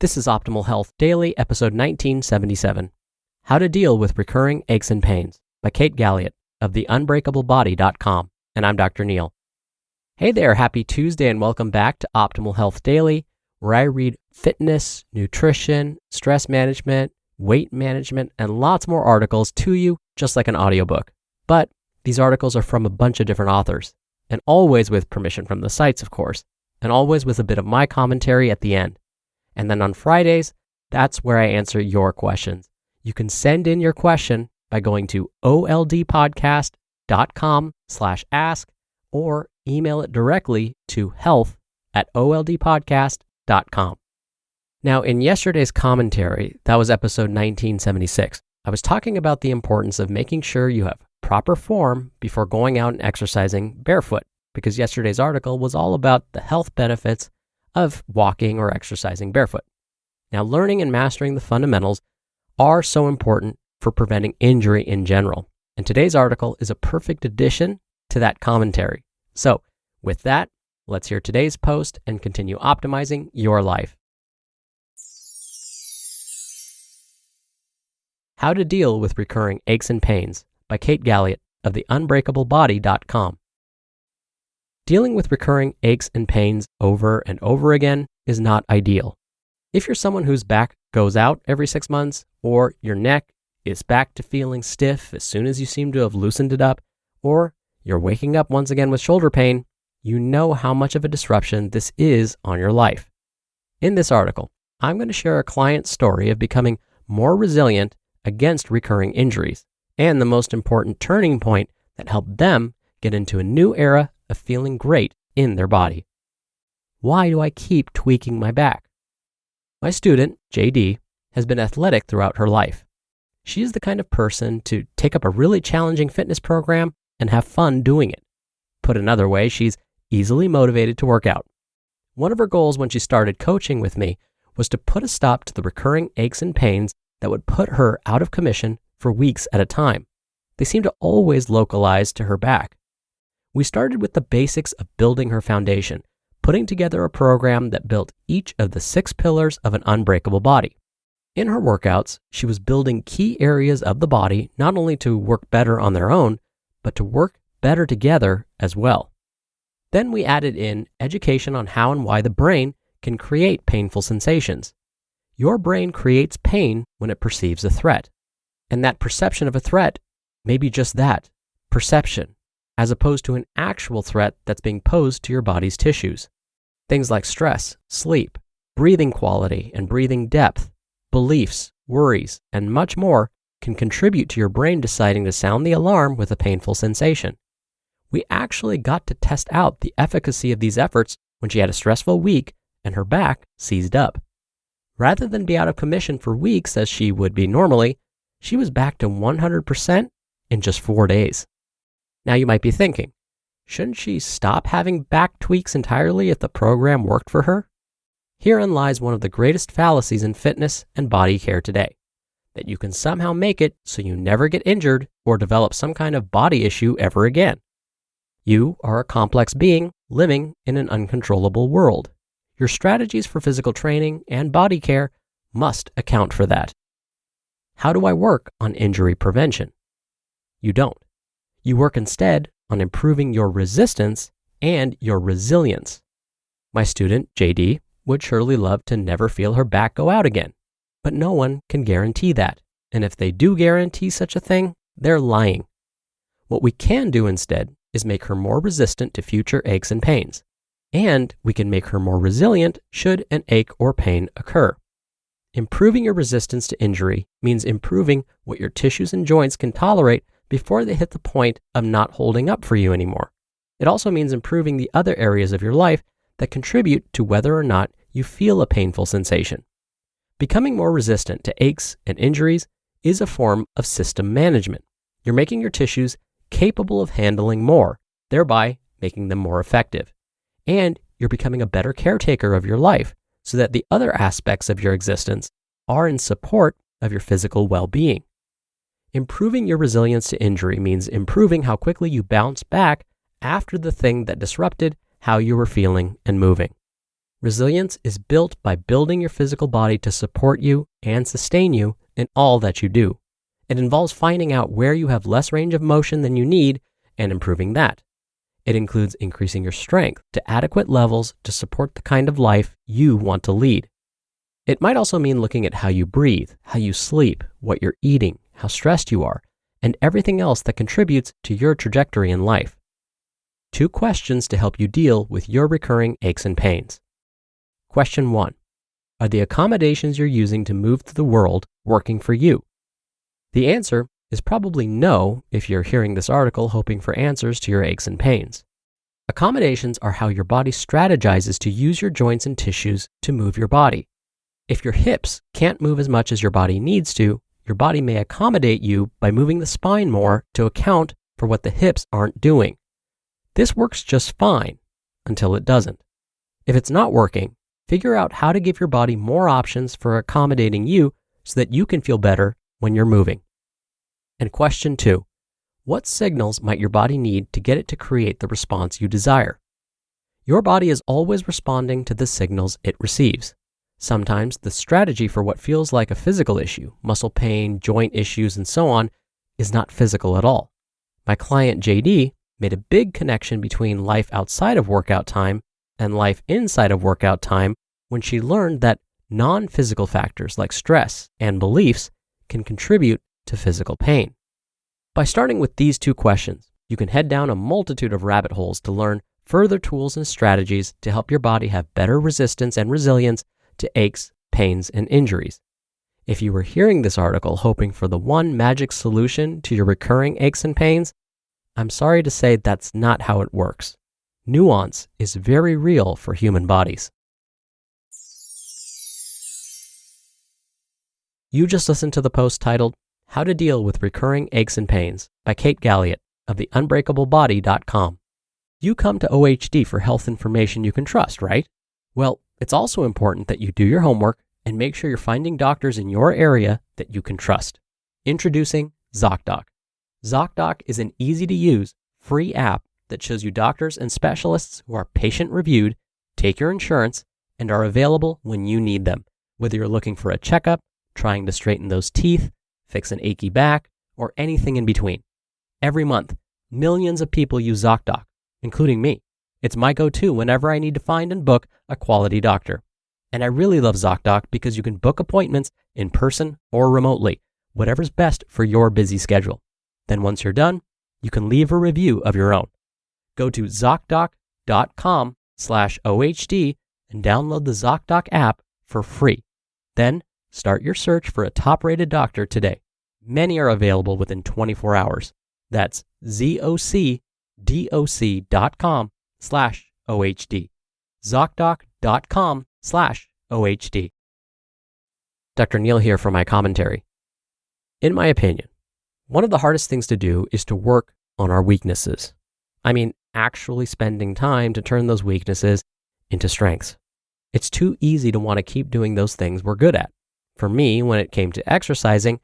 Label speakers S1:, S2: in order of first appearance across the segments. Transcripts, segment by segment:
S1: This is Optimal Health Daily, episode 1977. How to Deal with Recurring Aches and Pains by Kate Galliett of theunbreakablebody.com. And I'm Dr. Neil. Hey there, happy Tuesday and welcome back to Optimal Health Daily, where I read fitness, nutrition, stress management, weight management, and lots more articles to you just like an audiobook. But these articles are from a bunch of different authors, and always with permission from the sites, of course, and always with a bit of my commentary at the end. And then on Fridays, that's where I answer your questions. You can send in your question by going to oldpodcast.com/ask or email it directly to health@oldpodcast.com. Now, in yesterday's commentary, that was episode 1976, I was talking about the importance of making sure you have proper form before going out and exercising barefoot, because yesterday's article was all about the health benefits of walking or exercising barefoot. Now, learning and mastering the fundamentals are so important for preventing injury in general, and today's article is a perfect addition to that commentary. So, with that, let's hear today's post and continue optimizing your life. How to Deal with Recurring Aches and Pains by Kate Galliett of theunbreakablebody.com. Dealing with recurring aches and pains over and over again is not ideal. If you're someone whose back goes out every 6 months, or your neck is back to feeling stiff as soon as you seem to have loosened it up, or you're waking up once again with shoulder pain, you know how much of a disruption this is on your life. In this article, I'm going to share a client's story of becoming more resilient against recurring injuries, and the most important turning point that helped them get into a new era of feeling great in their body. Why do I keep tweaking my back? My student, JD, has been athletic throughout her life. She is the kind of person to take up a really challenging fitness program and have fun doing it. Put another way, she's easily motivated to work out. One of her goals when she started coaching with me was to put a stop to the recurring aches and pains that would put her out of commission for weeks at a time. They seemed to always localize to her back. We started with the basics of building her foundation, putting together a program that built each of the 6 pillars of an unbreakable body. In her workouts, she was building key areas of the body not only to work better on their own, but to work better together as well. Then we added in education on how and why the brain can create painful sensations. Your brain creates pain when it perceives a threat. And that perception of a threat may be just that, perception, as opposed to an actual threat that's being posed to your body's tissues. Things like stress, sleep, breathing quality and breathing depth, beliefs, worries, and much more can contribute to your brain deciding to sound the alarm with a painful sensation. We actually got to test out the efficacy of these efforts when she had a stressful week and her back seized up. Rather than be out of commission for weeks as she would be normally, she was back to 100% in just 4 days. Now you might be thinking, shouldn't she stop having back tweaks entirely if the program worked for her? Herein lies one of the greatest fallacies in fitness and body care today, that you can somehow make it so you never get injured or develop some kind of body issue ever again. You are a complex being living in an uncontrollable world. Your strategies for physical training and body care must account for that. How do I work on injury prevention? You don't. You work instead on improving your resistance and your resilience. My student, JD, would surely love to never feel her back go out again, but no one can guarantee that. And if they do guarantee such a thing, they're lying. What we can do instead is make her more resistant to future aches and pains. And we can make her more resilient should an ache or pain occur. Improving your resistance to injury means improving what your tissues and joints can tolerate before they hit the point of not holding up for you anymore. It also means improving the other areas of your life that contribute to whether or not you feel a painful sensation. Becoming more resistant to aches and injuries is a form of system management. You're making your tissues capable of handling more, thereby making them more effective. And you're becoming a better caretaker of your life so that the other aspects of your existence are in support of your physical well-being. Improving your resilience to injury means improving how quickly you bounce back after the thing that disrupted how you were feeling and moving. Resilience is built by building your physical body to support you and sustain you in all that you do. It involves finding out where you have less range of motion than you need and improving that. It includes increasing your strength to adequate levels to support the kind of life you want to lead. It might also mean looking at how you breathe, how you sleep, what you're eating, how stressed you are, and everything else that contributes to your trajectory in life. 2 questions to help you deal with your recurring aches and pains. Question 1. Are the accommodations you're using to move through the world working for you? The answer is probably no if you're hearing this article hoping for answers to your aches and pains. Accommodations are how your body strategizes to use your joints and tissues to move your body. If your hips can't move as much as your body needs to, your body may accommodate you by moving the spine more to account for what the hips aren't doing. This works just fine until it doesn't. If it's not working, figure out how to give your body more options for accommodating you so that you can feel better when you're moving. And question 2, what signals might your body need to get it to create the response you desire? Your body is always responding to the signals it receives. Sometimes the strategy for what feels like a physical issue, muscle pain, joint issues, and so on, is not physical at all. My client JD made a big connection between life outside of workout time and life inside of workout time when she learned that non-physical factors like stress and beliefs can contribute to physical pain. By starting with these 2 questions, you can head down a multitude of rabbit holes to learn further tools and strategies to help your body have better resistance and resilience to aches, pains, and injuries. If you were hearing this article hoping for the one magic solution to your recurring aches and pains, I'm sorry to say that's not how it works. Nuance is very real for human bodies. You just listened to the post titled, How to Deal with Recurring Aches and Pains by Kate Galliett of theunbreakablebody.com. You come to OHD for health information you can trust, right? Well, it's also important that you do your homework and make sure you're finding doctors in your area that you can trust. Introducing ZocDoc. ZocDoc is an easy-to-use, free app that shows you doctors and specialists who are patient-reviewed, take your insurance, and are available when you need them, whether you're looking for a checkup, trying to straighten those teeth, fix an achy back, or anything in between. Every month, millions of people use ZocDoc, including me. It's my go-to whenever I need to find and book a quality doctor. And I really love ZocDoc because you can book appointments in person or remotely, whatever's best for your busy schedule. Then once you're done, you can leave a review of your own. Go to ZocDoc.com/OHD and download the ZocDoc app for free. Then start your search for a top-rated doctor today. Many are available within 24 hours. That's ZocDoc.com/OHD. ZocDoc.com/OHD. Dr. Neil here for my commentary. In my opinion, one of the hardest things to do is to work on our weaknesses. I mean, actually spending time to turn those weaknesses into strengths. It's too easy to want to keep doing those things we're good at. For me, when it came to exercising,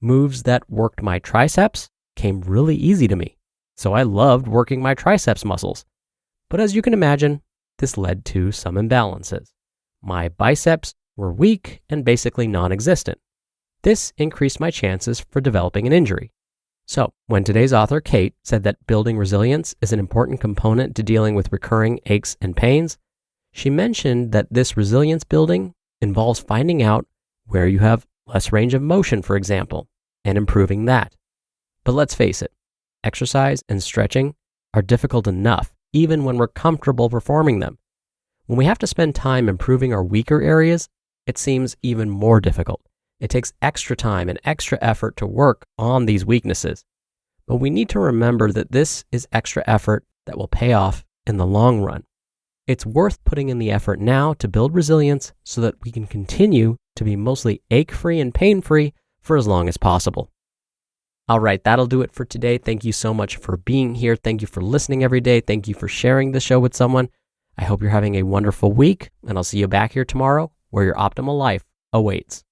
S1: moves that worked my triceps came really easy to me. So I loved working my triceps muscles. But as you can imagine, this led to some imbalances. My biceps were weak and basically non-existent. This increased my chances for developing an injury. So when today's author, Kate, said that building resilience is an important component to dealing with recurring aches and pains, she mentioned that this resilience building involves finding out where you have less range of motion, for example, and improving that. But let's face it, exercise and stretching are difficult enough, even when we're comfortable performing them. When we have to spend time improving our weaker areas, it seems even more difficult. It takes extra time and extra effort to work on these weaknesses. But we need to remember that this is extra effort that will pay off in the long run. It's worth putting in the effort now to build resilience so that we can continue to be mostly ache-free and pain-free for as long as possible. All right, that'll do it for today. Thank you so much for being here. Thank you for listening every day. Thank you for sharing the show with someone. I hope you're having a wonderful week, and I'll see you back here tomorrow where your optimal life awaits.